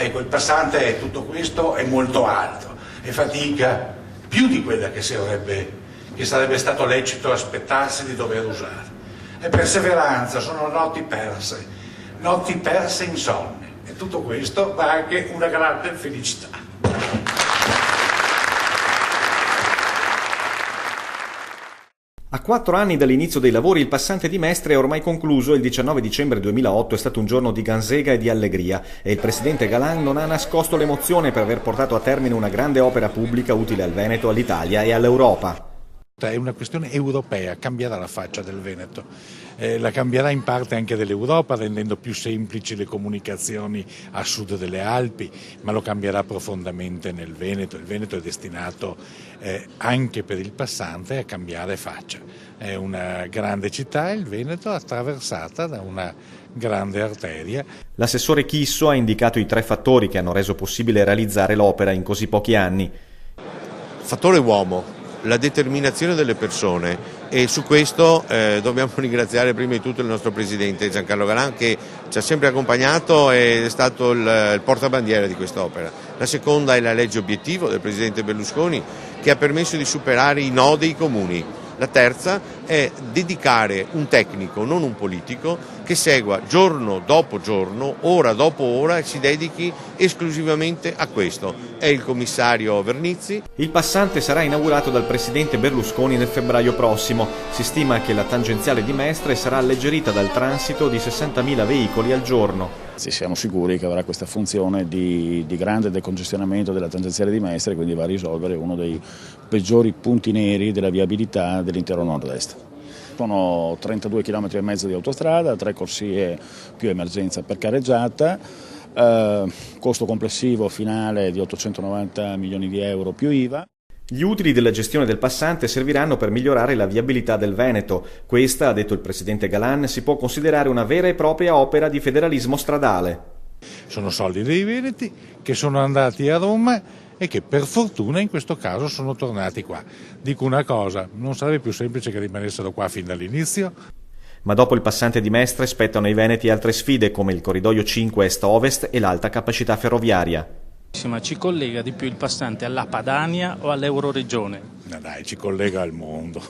Ecco, il passante è tutto questo e molto alto e fatica più di quella che sarebbe stato lecito aspettarsi di dover usare. E perseveranza, sono notti perse insonne, e tutto questo va anche una grande felicità. A 4 anni dall'inizio dei lavori il passante di Mestre è ormai concluso. Il 19 dicembre 2008 è stato un giorno di gansega e di allegria e il presidente Galan non ha nascosto l'emozione per aver portato a termine una grande opera pubblica utile al Veneto, all'Italia e all'Europa. È una questione europea, cambierà la faccia del Veneto, la cambierà in parte anche dell'Europa, rendendo più semplici le comunicazioni a sud delle Alpi, ma lo cambierà profondamente nel Veneto. Il Veneto è destinato anche per il passante a cambiare faccia. È una grande città, il Veneto, attraversata da una grande arteria. L'assessore Chisso ha indicato i 3 fattori che hanno reso possibile realizzare l'opera in così pochi anni. Fattore uomo, la determinazione delle persone, e su questo dobbiamo ringraziare prima di tutto il nostro presidente Giancarlo Galan, che ci ha sempre accompagnato ed è stato il portabandiera di quest'opera. La seconda è la legge obiettivo del presidente Berlusconi, che ha permesso di superare i nodi dei comuni. La terza è dedicare un tecnico, non un politico, che segua giorno dopo giorno, ora dopo ora e si dedichi esclusivamente a questo. È il commissario Vernizzi. Il passante sarà inaugurato dal presidente Berlusconi nel febbraio prossimo. Si stima che la tangenziale di Mestre sarà alleggerita dal transito di 60.000 veicoli al giorno. Siamo sicuri che avrà questa funzione di grande decongestionamento della tangenziale di Mestre, quindi va a risolvere uno dei peggiori punti neri della viabilità dell'intero nord-est. Sono 32 km e mezzo di autostrada, 3 corsie più emergenza per carreggiata, costo complessivo finale di 890 milioni di euro più IVA. Gli utili della gestione del passante serviranno per migliorare la viabilità del Veneto. Questa, ha detto il presidente Galan, si può considerare una vera e propria opera di federalismo stradale. Sono soldi dei veneti che sono andati a Roma e che per fortuna in questo caso sono tornati qua. Dico una cosa, non sarebbe più semplice che rimanessero qua fin dall'inizio? Ma dopo il passante di Mestre spettano ai veneti altre sfide come il corridoio 5 est-ovest e l'alta capacità ferroviaria. Ci collega di più il passante alla Padania o all'Euroregione? No dai, ci collega al mondo.